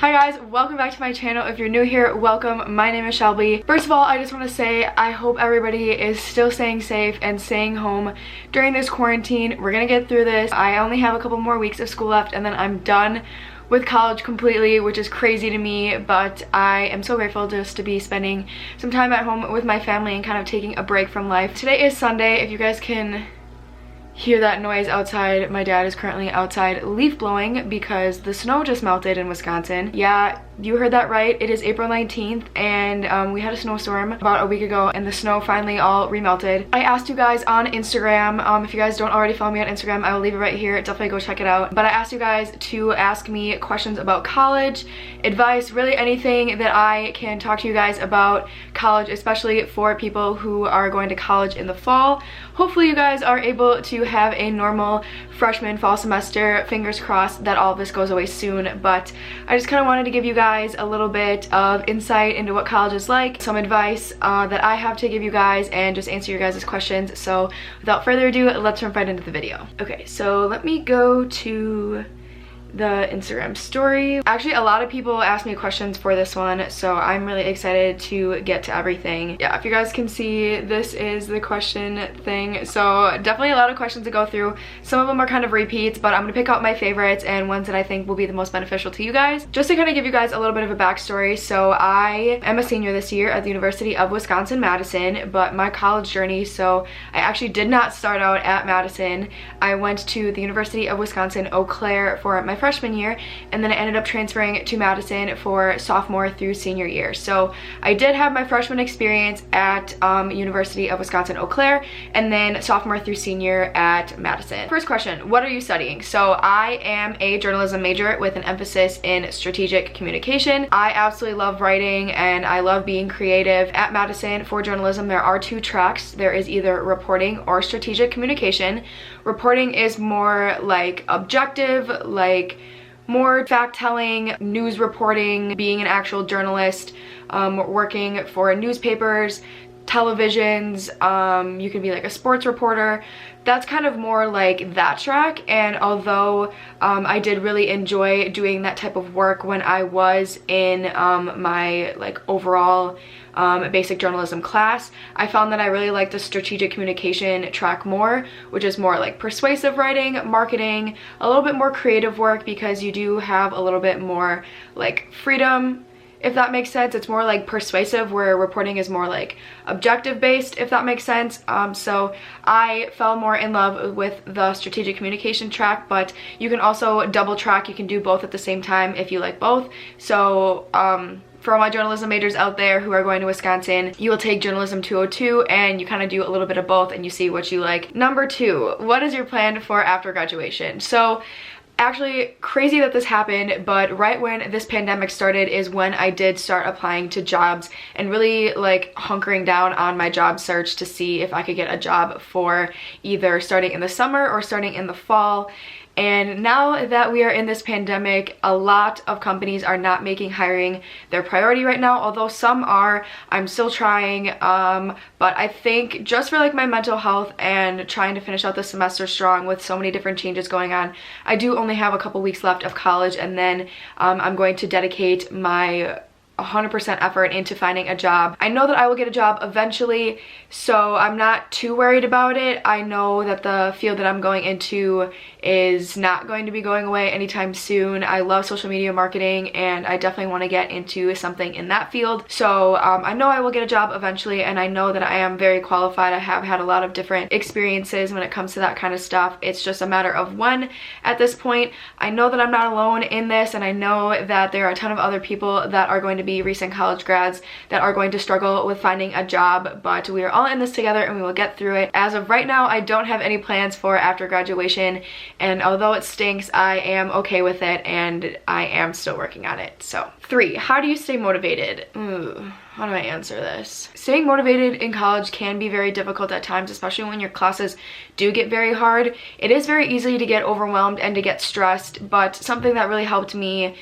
Hi guys, welcome back to my channel. If you're new here, welcome. My name is Shelby. First of all, I just want to say I hope everybody is still staying safe and staying home during this quarantine. We're gonna get through this. I only have a couple more weeks of school left and then I'm done with college completely, which is crazy to me, but I am so grateful just to be spending some time at home with my family and kind of taking a break from life. Today is Sunday. If you guys can hear that noise outside, my dad is currently outside leaf blowing because the snow just melted in Wisconsin. Yeah, you heard that right. It is April 19th and we had a snowstorm about a week ago and the snow finally all remelted. I asked you guys on Instagram, if you guys don't already follow me on Instagram, I will leave it right here. Definitely go check it out. But I asked you guys to ask me questions about college, advice, really anything that I can talk to you guys about college, especially for people who are going to college in the fall. Hopefully you guys are able to have a normal freshman fall semester. Fingers crossed that all of this goes away soon, but I just kind of wanted to give you guys a little bit of insight into what college is like, some advice that I have to give you guys, and just answer your guys' questions. So without further ado, let's jump right into the video. Okay, so let me go to the Instagram story. Actually, a lot of people asked me questions for this one, so I'm really excited to get to everything. Yeah, if you guys can see, this is the question thing. So definitely a lot of questions to go through. Some of them are kind of repeats, but I'm gonna pick out my favorites and ones that I think will be the most beneficial to you guys. Just to kind of give you guys a little bit of a backstory. So I am a senior this year at the University of Wisconsin-Madison, but my college journey, so I actually did not start out at Madison. I went to the University of Wisconsin-Eau Claire for my freshman year, and then I ended up transferring to Madison for sophomore through senior year. So I did have my freshman experience at University of Wisconsin-Eau Claire, and then sophomore through senior at Madison. First question, what are you studying? So I am a journalism major with an emphasis in strategic communication. I absolutely love writing and I love being creative. At Madison for journalism, there are two tracks. There is either reporting or strategic communication. Reporting is more like objective, like more fact-telling, news reporting, being an actual journalist, working for newspapers, televisions, you can be like a sports reporter. That's kind of more like that track, and although I did really enjoy doing that type of work when I was in my like overall basic journalism class, I found that I really liked the strategic communication track more, which is more like persuasive writing, marketing, a little bit more creative work, because you do have a little bit more like freedom, if that makes sense. It's more like persuasive, where reporting is more like objective based, if that makes sense. So I fell more in love with the strategic communication track, but you can also double track. You can do both at the same time if you like both. So for all my journalism majors out there who are going to Wisconsin, you will take Journalism 202 and you kind of do a little bit of both and you see what you like. Number two, what is your plan for after graduation? So actually, crazy that this happened, but right when this pandemic started is when I did start applying to jobs and really like hunkering down on my job search to see if I could get a job for either starting in the summer or starting in the fall. And now that we are in this pandemic, a lot of companies are not making hiring their priority right now, although some are. I'm still trying, but I think just for like my mental health and trying to finish out the semester strong with so many different changes going on, I do only have a couple weeks left of college, and then I'm going to dedicate my 100% effort into finding a job. I know that I will get a job eventually, so I'm not too worried about it. I know that the field that I'm going into is not going to be going away anytime soon. I love social media marketing and I definitely want to get into something in that field. So I know I will get a job eventually, and I know that I am very qualified. I have had a lot of different experiences when it comes to that kind of stuff. It's just a matter of when at this point. I know that I'm not alone in this, and I know that there are a ton of other people that are going to be recent college grads that are going to struggle with finding a job, but we are all in this together and we will get through it. As of right now, I don't have any plans for after graduation, and although it stinks, I am okay with it and I am still working on it. So 3, how do you stay motivated? How do I answer this? Staying motivated in college can be very difficult at times, especially when your classes do get very hard. It is very easy to get overwhelmed and to get stressed, but something that really helped me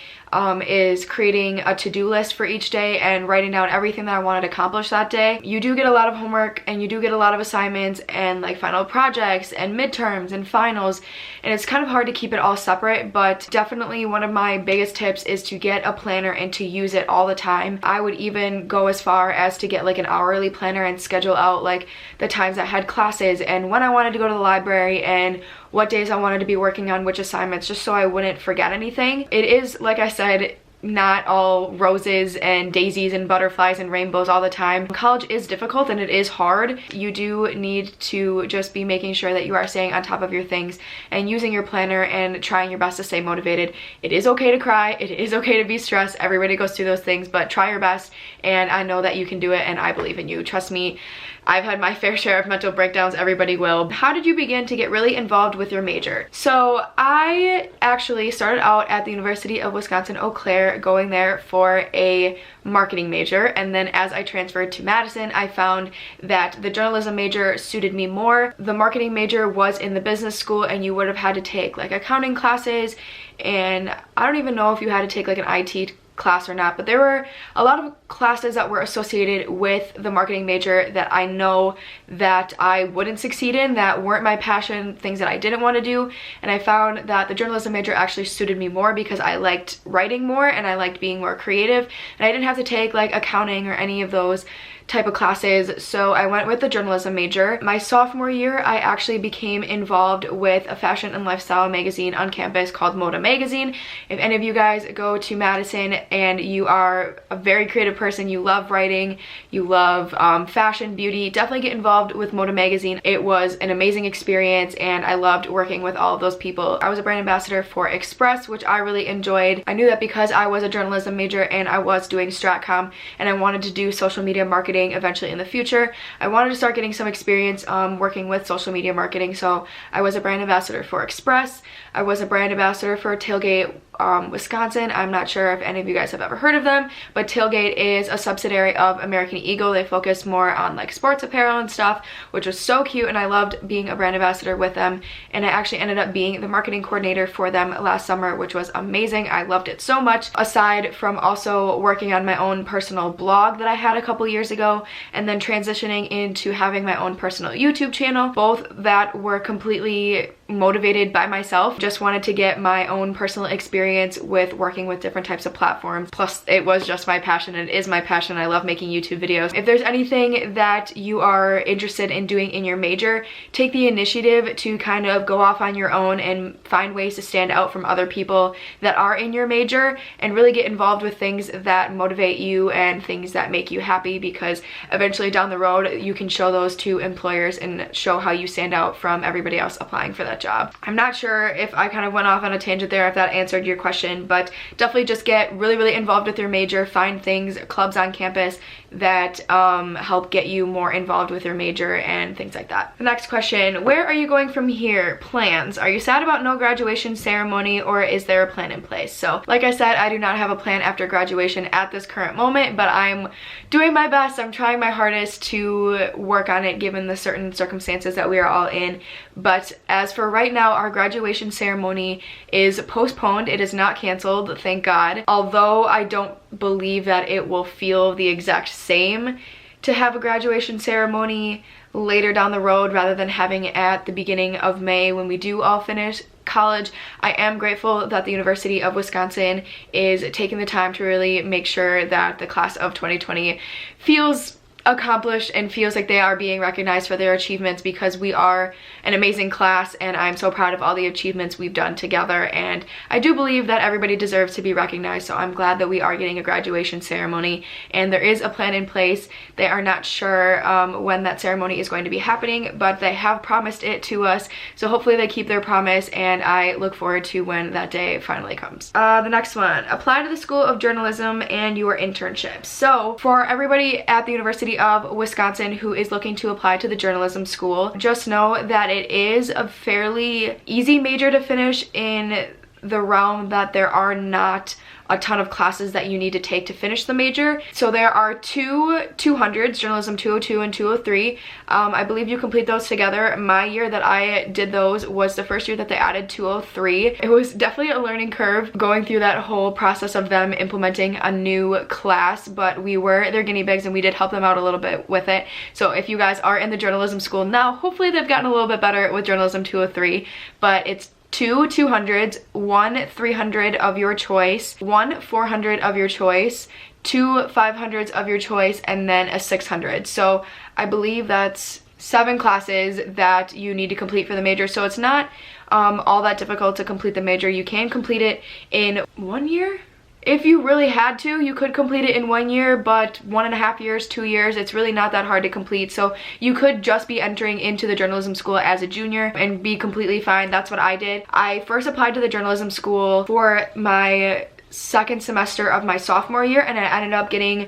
is creating a to-do list for each day and writing down everything that I wanted to accomplish that day. You do get a lot of homework and you do get a lot of assignments and like final projects and midterms and finals, and it's kind of hard to keep it all separate, but definitely one of my biggest tips is to get a planner and to use it all the time. I would even go as far as to get like an hourly planner and schedule out like the times I had classes and when I wanted to go to the library and what days I wanted to be working on which assignments, just so I wouldn't forget anything. It is, like I said, not all roses and daisies and butterflies and rainbows all the time. College is difficult and it is hard. You do need to just be making sure that you are staying on top of your things and using your planner and trying your best to stay motivated. It is okay to cry, it is okay to be stressed, everybody goes through those things, but try your best, and I know that you can do it and I believe in you. Trust me, I've had my fair share of mental breakdowns, everybody will. How did you begin to get really involved with your major? So I actually started out at the University of Wisconsin-Eau Claire, going there for a marketing major, and then as I transferred to Madison, I found that the journalism major suited me more. The marketing major was in the business school and you would have had to take like accounting classes, and I don't even know if you had to take like an IT class or not, but there were a lot of classes that were associated with the marketing major that I know that I wouldn't succeed in, that weren't my passion, things that I didn't want to do, and I found that the journalism major actually suited me more because I liked writing more and I liked being more creative, and I didn't have to take like accounting or any of those type of classes, so I went with the journalism major. My sophomore year, I actually became involved with a fashion and lifestyle magazine on campus called Moda Magazine. If any of you guys go to Madison and you are a very creative person, you love writing, you love fashion, beauty, definitely get involved with Moda Magazine. It was an amazing experience and I loved working with all of those people. I was a brand ambassador for Express, which I really enjoyed. I knew that because I was a journalism major and I was doing StratCom and I wanted to do social media marketing eventually in the future, I wanted to start getting some experience working with social media marketing. So I was a brand ambassador for Express, I was a brand ambassador for Tailgate Wisconsin. I'm not sure if any of you guys have ever heard of them, but Tailgate is a subsidiary of American Eagle. They focus more on like sports apparel and stuff, which was so cute, and I loved being a brand ambassador with them, and I actually ended up being the marketing coordinator for them last summer, which was amazing. I loved it so much, aside from also working on my own personal blog that I had a couple years ago, and then transitioning into having my own personal YouTube channel. Both that were completely motivated by myself. Just wanted to get my own personal experience with working with different types of platforms. Plus, it was just my passion, and it is my passion. I love making YouTube videos. If there's anything that you are interested in doing in your major, take the initiative to kind of go off on your own and find ways to stand out from other people that are in your major, and really get involved with things that motivate you and things that make you happy, because eventually down the road you can show those to employers and show how you stand out from everybody else applying for that job. I'm not sure if I kind of went off on a tangent there, if that answered your question, but definitely just get really involved with your major. Find things, clubs on campus that help get you more involved with your major and things like that. The next question, where are you going from here? Plans. Are you sad about no graduation ceremony, or is there a plan in place? So like I said, I do not have a plan after graduation at this current moment, but I'm doing my best. I'm trying my hardest to work on it given the certain circumstances that we are all in. But as for right now, our graduation ceremony is postponed. It is not canceled, thank God. Although I don't believe that it will feel the exact same to have a graduation ceremony later down the road rather than having it at the beginning of May when we do all finish college. I am grateful that the University of Wisconsin is taking the time to really make sure that the class of 2020 feels accomplished and feels like they are being recognized for their achievements, because we are an amazing class and I'm so proud of all the achievements we've done together, and I do believe that everybody deserves to be recognized. So I'm glad that we are getting a graduation ceremony and there is a plan in place. They are not sure when that ceremony is going to be happening, but they have promised it to us, so hopefully they keep their promise, and I look forward to when that day finally comes. The next one, apply to the School of Journalism and your internships. So for everybody at the University of Wisconsin who is looking to apply to the journalism school, just know that it is a fairly easy major to finish, in the realm that there are not a ton of classes that you need to take to finish the major. So there are two 200s, Journalism 202 and 203. I believe you complete those together. My year that I did those was the first year that they added 203. It was definitely a learning curve going through that whole process of them implementing a new class, but we were their guinea pigs and we did help them out a little bit with it. So if you guys are in the journalism school now, hopefully they've gotten a little bit better with Journalism 203, but it's two 200s, one 300 of your choice, one 400 of your choice, two 500s of your choice, and then a 600. So I believe that's 7 classes that you need to complete for the major. So it's not all that difficult to complete the major. You can complete it in 1 year. If you really had to, you could complete it in 1 year, but 1.5 years, 2 years, it's really not that hard to complete. So you could just be entering into the journalism school as a junior and be completely fine. That's what I did. I first applied to the journalism school for my second semester of my sophomore year, and I ended up getting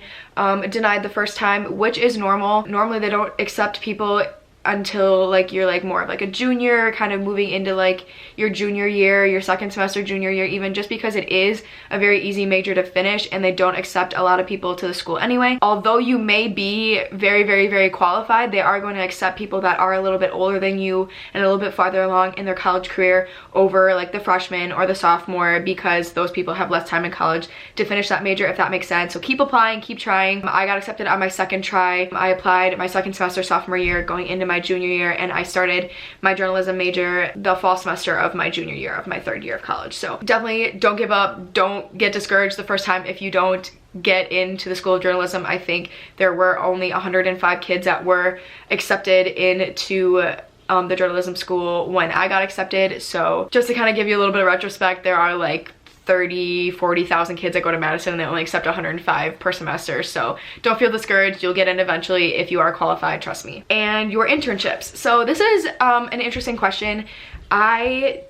denied the first time, which is normal. Normally they don't accept people until like you're like more of like a junior, kind of moving into like your junior year, your second semester, junior year even, just because it is a very easy major to finish and they don't accept a lot of people to the school anyway. Although you may be very qualified, they are going to accept people that are a little bit older than you and a little bit farther along in their college career over like the freshman or the sophomore, because those people have less time in college to finish that major, if that makes sense. So keep applying, keep trying. I got accepted on my second try. I applied my second semester sophomore year going into my junior year, and I started my journalism major the fall semester of my junior year of my third year of college. So definitely don't give up, don't get discouraged the first time if you don't get into the School of Journalism. I think there were only 105 kids that were accepted into the journalism school when I got accepted. So just to kind of give you a little bit of retrospect, there are like 40,000 kids that go to Madison and they only accept 105 per semester. So don't feel discouraged, you'll get in eventually if you are qualified, trust me. And your internships. So this is an interesting question. I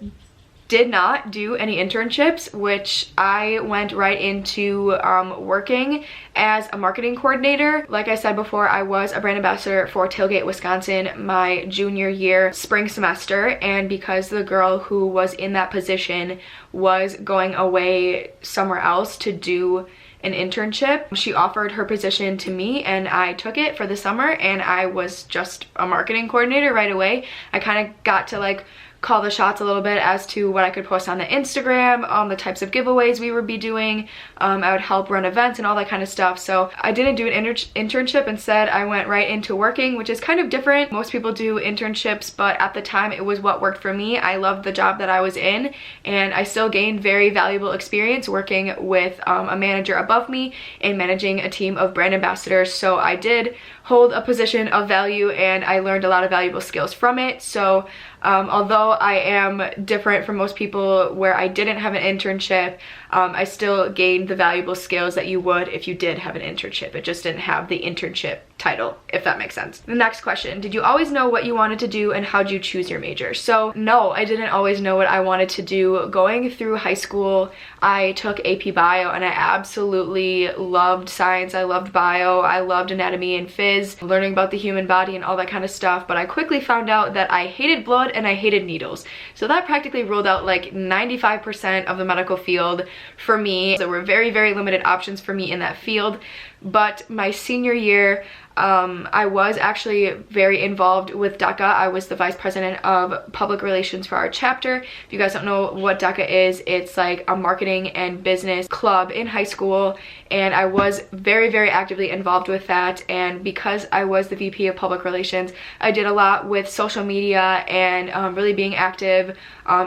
did not do any internships, which I went right into working as a marketing coordinator. Like I said before, I was a brand ambassador for Tailgate Wisconsin my junior year spring semester, and because the girl who was in that position was going away somewhere else to do an internship, she offered her position to me and I took it for the summer, and I was just a marketing coordinator right away. I kind of got to like call the shots a little bit as to what I could post on the Instagram, the types of giveaways we would be doing. I would help run events and all that kind of stuff. So I didn't do an internship. Instead, I went right into working, which is kind of different. Most people do internships, but at the time it was what worked for me. I loved the job that I was in, and I still gained very valuable experience working with a manager above me and managing a team of brand ambassadors. So I did hold a position of value and I learned a lot of valuable skills from it. So although I am different from most people where I didn't have an internship, I still gained the valuable skills that you would if you did have an internship. It just didn't have the internship title, if that makes sense. The next question, did you always know what you wanted to do and how'd you choose your major? So no, I didn't always know what I wanted to do. Going through high school, I took AP Bio and I absolutely loved science. I loved bio, I loved anatomy and phys, learning about the human body and all that kind of stuff, but I quickly found out that I hated blood and I hated needles. So that practically ruled out like 95% of the medical field for me. There were very limited options for me in that field. But my senior year, I was actually very involved with DECA. I was the vice president of public relations for our chapter. If you guys don't know what DECA is, it's like a marketing and business club in high school, and I was very actively involved with that. And because I was the VP of public relations, I did a lot with social media and really being active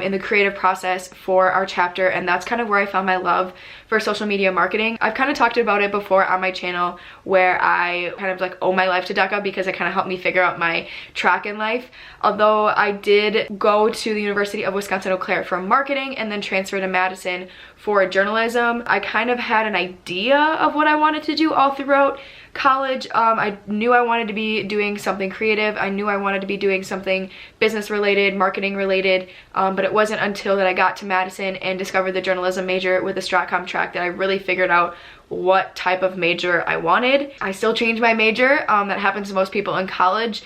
in the creative process for our chapter, and that's kind of where I found my love for social media marketing. I've kind of talked about it before on my channel, where I kind of like owe my life to DECA because it kind of helped me figure out my track in life. Although I did go to the University of Wisconsin-Eau Claire for marketing and then transfer to Madison for journalism, I kind of had an idea of what I wanted to do all throughout college. I knew I wanted to be doing something creative. I knew I wanted to be doing something business related, marketing related, but it wasn't until that I got to Madison and discovered the journalism major with the Stratcom track that I really figured out what type of major I wanted. I still changed my major. That happens to most people in college.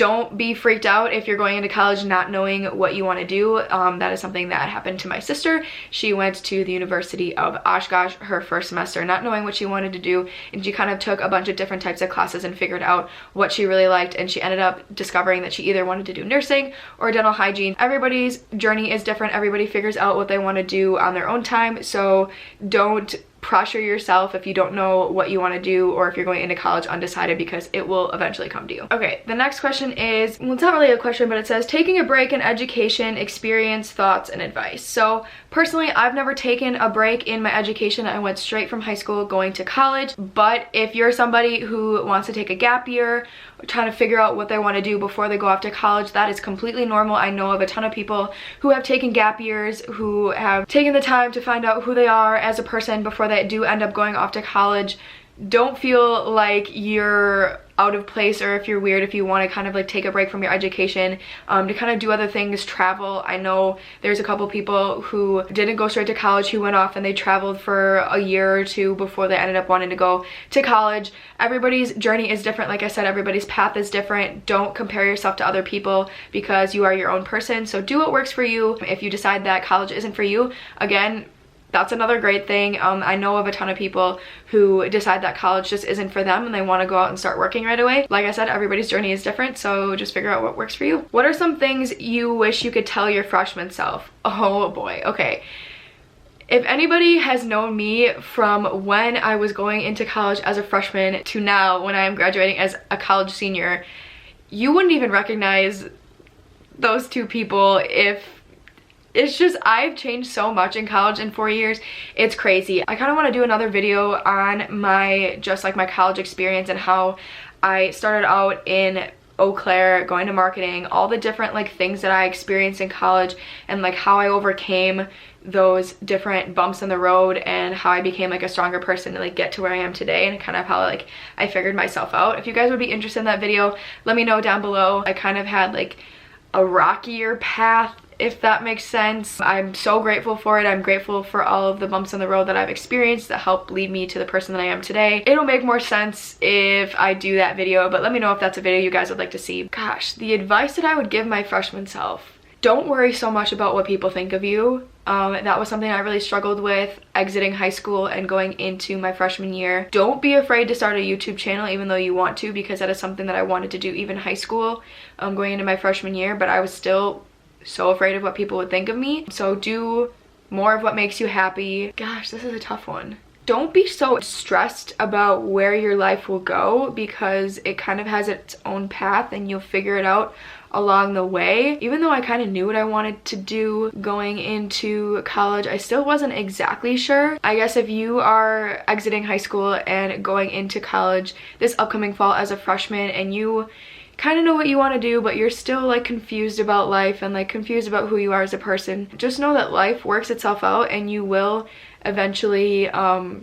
don't be freaked out if you're going into college not knowing what you want to do. That is something that happened to my sister. She went to the University of Oshkosh her first semester not knowing what she wanted to do, and she kind of took a bunch of different types of classes and figured out what she really liked, and she ended up discovering that she either wanted to do nursing or dental hygiene. Everybody's journey is different. Everybody figures out what they want to do on their own time, so don't pressure yourself if you don't know what you want to do or if you're going into college undecided, because it will eventually come to you. Okay, the next question is, well, it's not really a question, but it says taking a break in education, experience, thoughts, and advice. So personally, I've never taken a break in my education. I went straight from high school going to college, but if you're somebody who wants to take a gap year, trying to figure out what they want to do before they go off to college, that is completely normal. I know of a ton of people who have taken gap years, who have taken the time to find out who they are as a person before they do end up going off to college. Don't feel like you're out of place or if you're weird if you want to kind of like take a break from your education to kind of do other things, travel. I know there's a couple people who didn't go straight to college who went off and they traveled for a year or two before they ended up wanting to go to college. Everybody's journey is different. Like I said, everybody's path is different. Don't compare yourself to other people because you are your own person. So do what works for you. If you decide that college isn't for you, again, that's another great thing. I know of a ton of people who decide that college just isn't for them and they want to go out and start working right away. Like I said, everybody's journey is different, so just figure out what works for you. What are some things you wish you could tell your freshman self? Oh boy, okay. If anybody has known me from when I was going into college as a freshman to now when I am graduating as a college senior, you wouldn't even recognize those two people. If it's just, I've changed so much in college in 4 years. It's crazy. I kind of want to do another video on my, just like my college experience and how I started out in Eau Claire, going to marketing, all the different like things that I experienced in college and like how I overcame those different bumps in the road and how I became like a stronger person to like get to where I am today, and kind of how like I figured myself out. If you guys would be interested in that video, let me know down below. I kind of had like a rockier path, if that makes sense. I'm so grateful for it. I'm grateful for all of the bumps in the road that I've experienced that helped lead me to the person that I am today. It'll make more sense if I do that video, but let me know if that's a video you guys would like to see. Gosh, the advice that I would give my freshman self: don't worry so much about what people think of you. That was something I really struggled with exiting high school and going into my freshman year. Don't be afraid to start a YouTube channel even though you want to, because that is something that I wanted to do even high school, going into my freshman year, but I was still so afraid of what people would think of me. So do more of what makes you happy. Gosh, this is a tough one. Don't be so stressed about where your life will go, because it kind of has its own path and you'll figure it out along the way. Even though I kind of knew what I wanted to do going into college, I still wasn't exactly sure. I guess if you are exiting high school and going into college this upcoming fall as a freshman and you kind of know what you want to do, but you're still like confused about life and like confused about who you are as a person, just know that life works itself out and you will eventually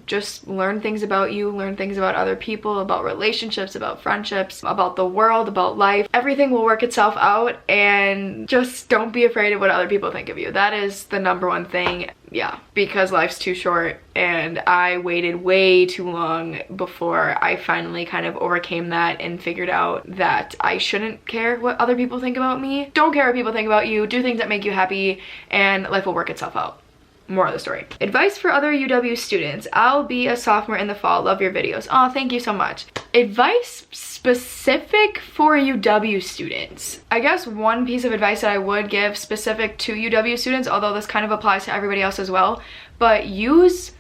just learn things about you, learn things about other people, about relationships, about friendships, about the world, about life. Everything will work itself out, and just don't be afraid of what other people think of you. That is the number one thing. Yeah, because life's too short, and I waited way too long before I finally kind of overcame that and figured out that I shouldn't care what other people think about me. Don't care what people think about you. Do things that make you happy and life will work itself out. More of the story. Advice for other UW students. I'll be a sophomore in the fall. Love your videos. Oh, thank you so much. Advice specific for UW students. I guess one piece of advice that I would give specific to UW students, although this kind of applies to everybody else as well, but use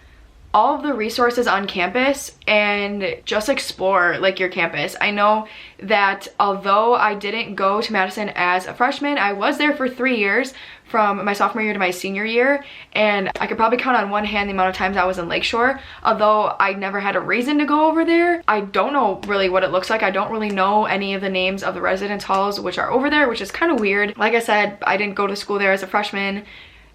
all of the resources on campus and just explore like your campus. I know that although I didn't go to Madison as a freshman, I was there for 3 years, from my sophomore year to my senior year, and I could probably count on one hand the amount of times I was in Lakeshore. Although I never had a reason to go over there, I don't know really what it looks like. I don't really know any of the names of the residence halls which are over there, which is kind of weird. Like I said, I didn't go to school there as a freshman,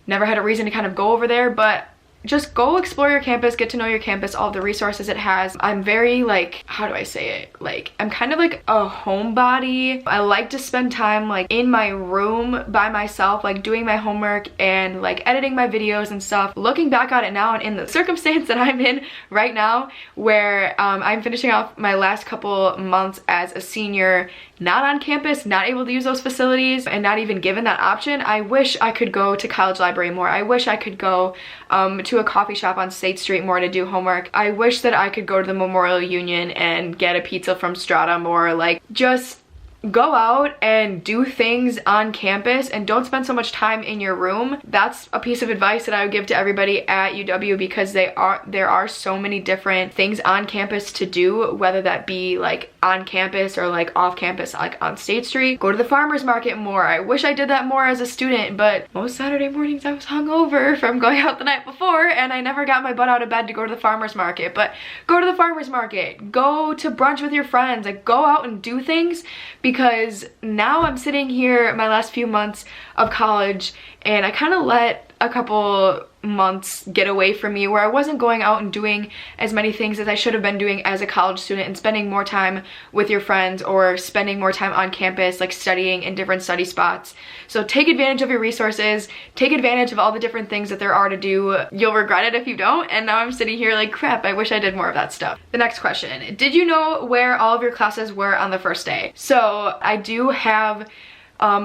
never had a reason to kind of go over there, but just go explore your campus, get to know your campus, all the resources it has. I'm very like, how do I say it? Like, I'm kind of like a homebody. I like to spend time like in my room by myself, like doing my homework and like editing my videos and stuff. Looking back on it now and in the circumstance that I'm in right now, where I'm finishing off my last couple months as a senior, not on campus, not able to use those facilities, and not even given that option, I wish I could go to College Library more. I wish I could go to a coffee shop on State Street more to do homework. I wish that I could go to the Memorial Union and get a pizza from Strata more. Like, just go out and do things on campus and don't spend so much time in your room. That's a piece of advice that I would give to everybody at UW, because there are so many different things on campus to do, whether that be like on campus or like off campus, like on State Street. Go to the farmers market more. I wish I did that more as a student, but most Saturday mornings I was hungover from going out the night before and I never got my butt out of bed to go to the farmers market. But go to the farmers market, go to brunch with your friends, like go out and do things, because now I'm sitting here my last few months of college and I kind of let a couple months get away from me where I wasn't going out and doing as many things as I should have been doing as a college student, and spending more time with your friends or spending more time on campus, like studying in different study spots. So take advantage of your resources, take advantage of all the different things that there are to do. You'll regret it if you don't, and now I'm sitting here like, crap, I wish I did more of that stuff. The next question, did you know where all of your classes were on the first day? So I do have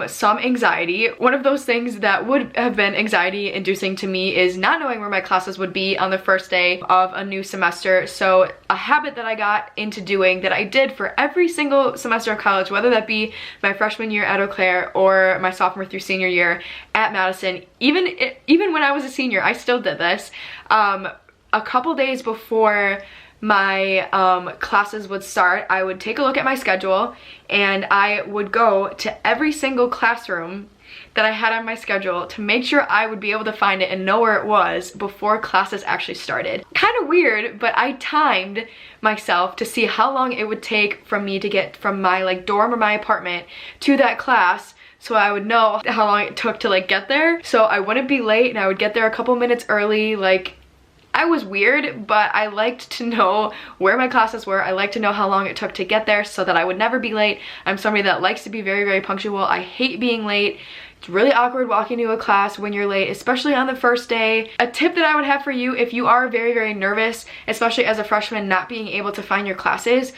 some anxiety. One of those things that would have been anxiety inducing to me is not knowing where my classes would be on the first day of a new semester. So a habit that I got into doing, that I did for every single semester of college, whether that be my freshman year at Eau Claire or my sophomore through senior year at Madison, even when I was a senior, I still did this. A couple days before my classes would start, I would take a look at my schedule and I would go to every single classroom that I had on my schedule to make sure I would be able to find it and know where it was before classes actually started. Kind of weird, but I timed myself to see how long it would take from me to get from my like dorm or my apartment to that class, so I would know how long it took to like get there, so I wouldn't be late and I would get there a couple minutes early. Like, I was weird, but I liked to know where my classes were. I liked to know how long it took to get there so that I would never be late. I'm somebody that likes to be very, very punctual. I hate being late. It's really awkward walking to a class when you're late, especially on the first day. A tip that I would have for you, if you are very, very nervous, especially as a freshman, not being able to find your classes,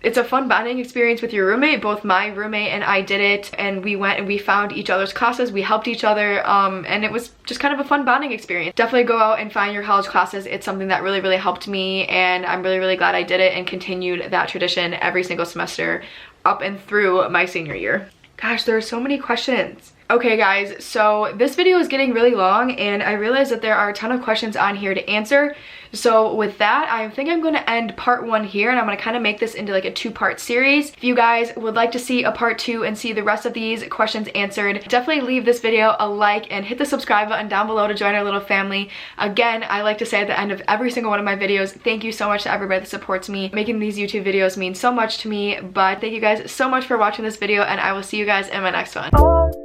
it's a fun bonding experience with your roommate. Both my roommate and I did it, and we went and we found each other's classes, we helped each other, and it was just kind of a fun bonding experience. Definitely go out and find your college classes. It's something that really, really helped me, and I'm really, really glad I did it and continued that tradition every single semester up and through my senior year. Gosh, there are so many questions. Okay guys, so this video is getting really long and I realize that there are a ton of questions on here to answer. So with that, I think I'm going to end part 1 here, and I'm going to kind of make this into like a 2-part series. If you guys would like to see a part 2 and see the rest of these questions answered, definitely leave this video a like and hit the subscribe button down below to join our little family. Again, I like to say at the end of every single one of my videos, thank you so much to everybody that supports me. Making these YouTube videos means so much to me, but thank you guys so much for watching this video, and I will see you guys in my next one.